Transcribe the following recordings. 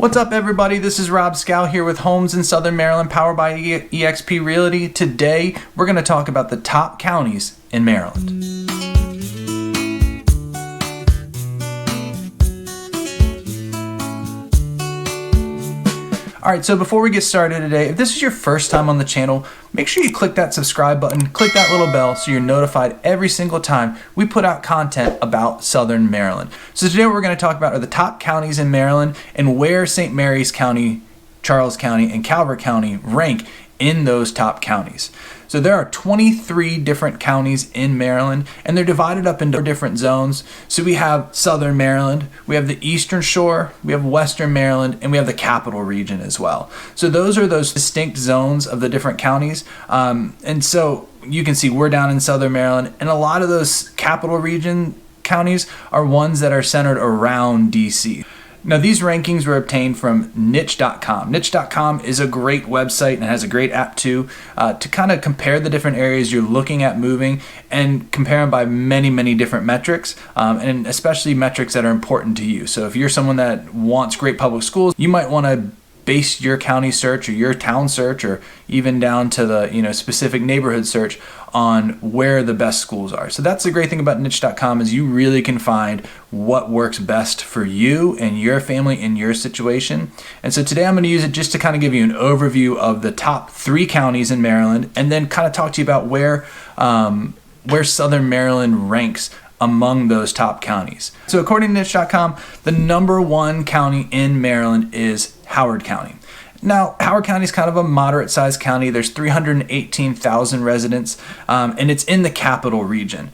What's up, everybody? This is Rob Schou here with Homes in Southern Maryland, powered by EXP Realty. Today, we're going to talk about the top counties in Maryland. All right, so before we get started today, if this is your first time on the channel, make sure you click that subscribe button, click that little bell so you're notified every single time we put out content about Southern Maryland. So today what we're going to talk about are the top counties in Maryland and where St. Mary's County, Charles County, and Calvert County rank in those top counties. So there are 23 different counties in Maryland, and they're divided up into different zones. So we have Southern Maryland, we have the Eastern Shore, we have Western Maryland, and we have the Capital Region as well. So those are those distinct zones of the different counties. And so you can see we're down in Southern Maryland, and a lot of those Capital Region counties are ones that are centered around DC. Now, these rankings were obtained from niche.com. Niche.com is a great website and has a great app too to kind of compare the different areas you're looking at moving and compare them by many different metrics, and especially metrics that are important to you. So if you're someone that wants great public schools, you might want to base your county search or your town search or even down to the specific neighborhood search on where the best schools are. So that's the great thing about niche.com is you really can find what works best for you and your family in your situation. And so today I'm going to use it just to kind of give you an overview of the top 3 counties in Maryland and then kind of talk to you about where Southern Maryland ranks among those top counties. So according to niche.com, the number 1 county in Maryland is Howard County. Now, Howard County is kind of a moderate-sized county. There's 318,000 residents, and it's in the Capital Region.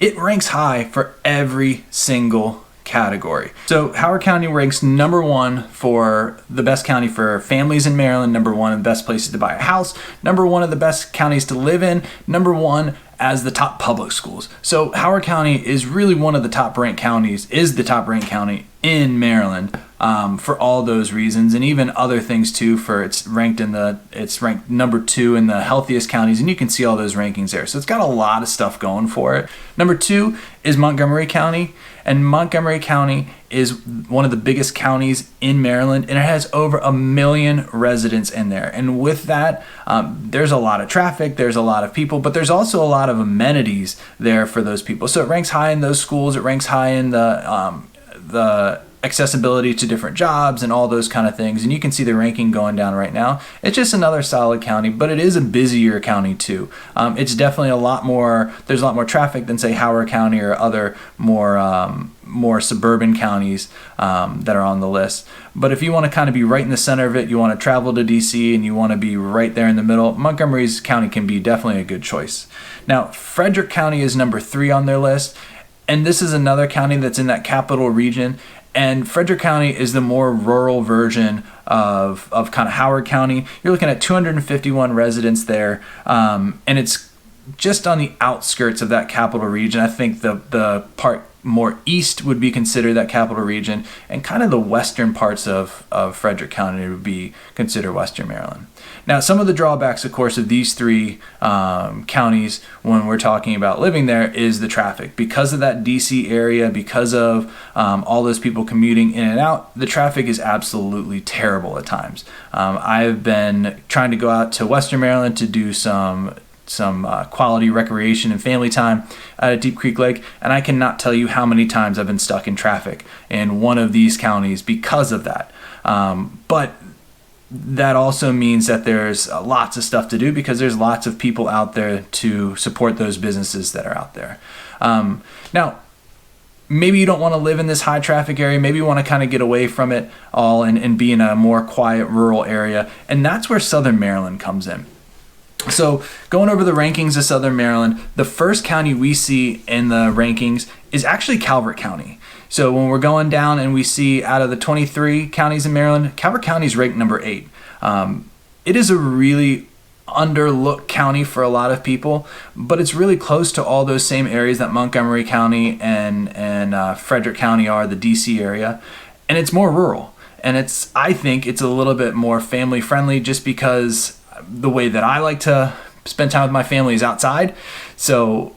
It ranks high for every single category. So Howard County ranks number 1 for the best county for families in Maryland, number 1 of the best places to buy a house, number 1 of the best counties to live in, number 1 as the top public schools. So Howard County is really one of the top ranked counties, is the top ranked county in Maryland for all those reasons, and even other things too. For it's ranked number 2 in the healthiest counties, and you can see all those rankings there. So it's got a lot of stuff going for it. Number 2 is Montgomery County, and Montgomery County is one of the biggest counties in Maryland, and it has over 1 million residents in there. And with that, there's a lot of traffic, there's a lot of people, but there's also a lot of amenities there for those people. So it ranks high in those schools, it ranks high in the accessibility to different jobs and all those kind of things. And you can see the ranking going down right now. It's just another solid county, but it is a busier county too. It's definitely there's a lot more traffic than say Howard County or other more suburban counties that are on the list. But if you want to kind of be right in the center of it, you want to travel to DC and you want to be right there in the middle, Montgomery's County can be definitely a good choice. Now, Frederick County is number 3 on their list, and this is another county that's in that Capital Region. And Frederick County is the more rural version of kind of Howard County. You're looking at 251 residents there, and it's just on the outskirts of that Capital Region. I think the part more east would be considered that Capital Region, and kind of the western parts of Frederick County would be considered Western Maryland. Now, some of the drawbacks, of course, of these 3 counties when we're talking about living there is the traffic. Because of that DC area, because of all those people commuting in and out, the traffic is absolutely terrible at times. I've been trying to go out to Western Maryland to do some quality recreation and family time at Deep Creek Lake, and I cannot tell you how many times I've been stuck in traffic in one of these counties because of that. But that also means that there's lots of stuff to do because there's lots of people out there to support those businesses that are out there. Now, maybe you don't want to live in this high traffic area. Maybe you want to kind of get away from it all and be in a more quiet rural area. And that's where Southern Maryland comes in. So going over the rankings of Southern Maryland, the first county we see in the rankings is actually Calvert County. So when we're going down and we see out of the 23 counties in Maryland, Calvert County is ranked number 8. It is a really underlooked county for a lot of people, but it's really close to all those same areas that Montgomery County and Frederick County are, the DC area, and it's more rural. And I think it's a little bit more family friendly just because the way that I like to spend time with my family is outside. So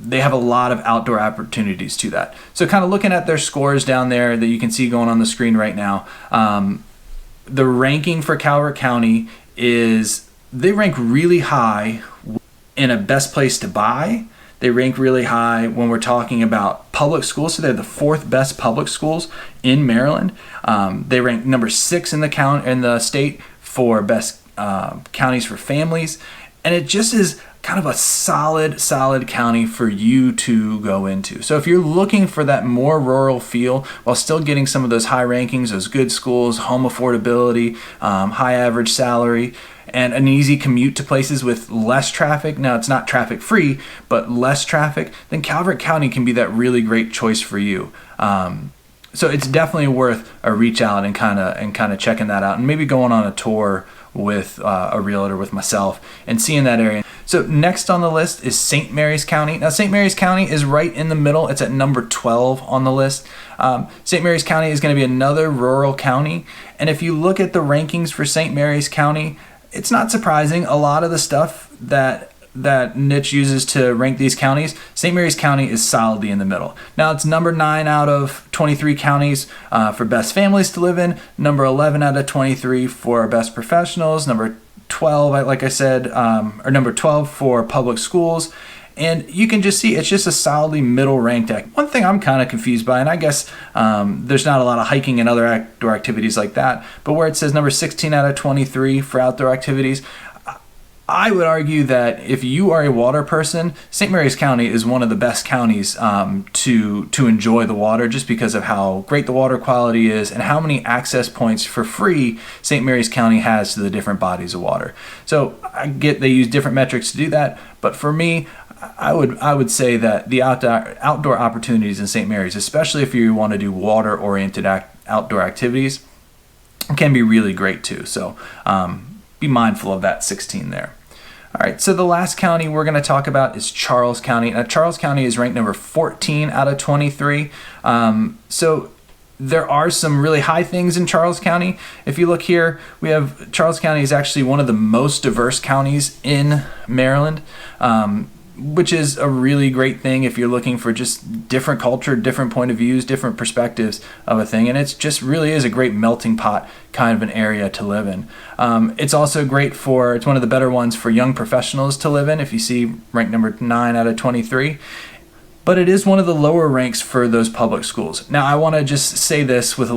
they have a lot of outdoor opportunities to that. So kind of looking at their scores down there that you can see going on the screen right now, the ranking for Calvert County is, they rank really high in a best place to buy. They rank really high when we're talking about public schools. So they're the 4th best public schools in Maryland. They rank number 6 in the state for best counties for families. And it just is kind of a solid county for you to go into. So if you're looking for that more rural feel while still getting some of those high rankings, those good schools, home affordability, high average salary, and an easy commute to places with less traffic. Now, it's not traffic free, but less traffic, then Calvert County can be that really great choice for you. So it's definitely worth a reach out and kind of checking that out, and maybe going on a tour with a realtor, with myself, and seeing that area. So next on the list is St. Mary's County. Now, St. Mary's County is right in the middle. It's at number 12 on the list. St. Mary's County is going to be another rural county. And if you look at the rankings for St. Mary's County, it's not surprising. A lot of the stuff that niche uses to rank these counties, St. Mary's County is solidly in the middle. Now, it's number 9 out of 23 counties for best families to live in, number 11 out of 23 for best professionals, number 12, like I said, or number 12 for public schools. And you can just see it's just a solidly middle ranked act. One thing I'm kind of confused by, and I guess there's not a lot of hiking and other outdoor activities like that, but where it says number 16 out of 23 for outdoor activities, I would argue that if you are a water person, St. Mary's County is one of the best counties to enjoy the water, just because of how great the water quality is and how many access points for free St. Mary's County has to the different bodies of water. So I get they use different metrics to do that, but for me, I would say that the outdoor opportunities in St. Mary's, especially if you want to do water-oriented outdoor activities, can be really great too. So be mindful of that 16 there. All right, so the last county we're going to talk about is Charles County. Now, Charles County is ranked number 14 out of 23. So there are some really high things in Charles County. If you look here, we have Charles County is actually one of the most diverse counties in Maryland, which is a really great thing if you're looking for just different culture, different point of views, different perspectives of a thing. And it's just really is a great melting pot kind of an area to live in. It's also great it's one of the better ones for young professionals to live in, if you see ranked number 9 out of 23. But it is one of the lower ranks for those public schools. Now, I want to just say this with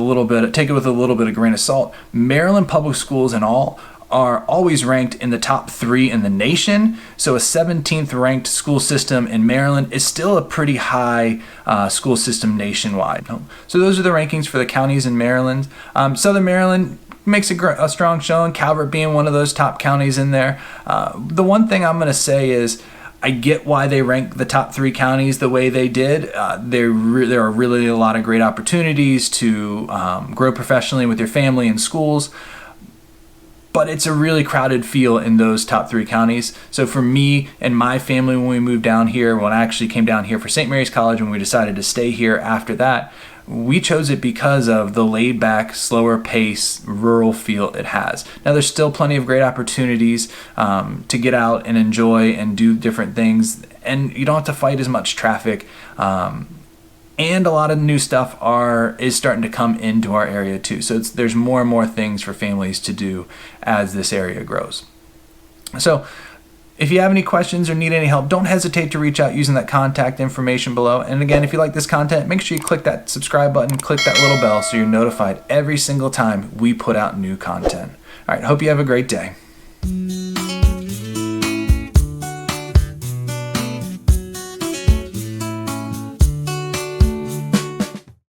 take it with a little bit of grain of salt. Maryland public schools in all are always ranked in the top 3 in the nation. So a 17th ranked school system in Maryland is still a pretty high school system nationwide. So those are the rankings for the counties in Maryland. Southern Maryland makes a strong showing, Calvert being one of those top counties in there. The one thing I'm going to say is, I get why they rank the top 3 counties the way they did. There are really a lot of great opportunities to grow professionally with your family and schools. But it's a really crowded feel in those top 3 counties. So for me and my family, when we moved down here, when I actually came down here for St. Mary's College, when we decided to stay here after that, we chose it because of the laid back, slower pace, rural feel it has. Now, there's still plenty of great opportunities to get out and enjoy and do different things, and you don't have to fight as much traffic. And a lot of new stuff is starting to come into our area too. So there's more and more things for families to do as this area grows. So if you have any questions or need any help, don't hesitate to reach out using that contact information below. And again, if you like this content, make sure you click that subscribe button, click that little bell so you're notified every single time we put out new content. All right, hope you have a great day.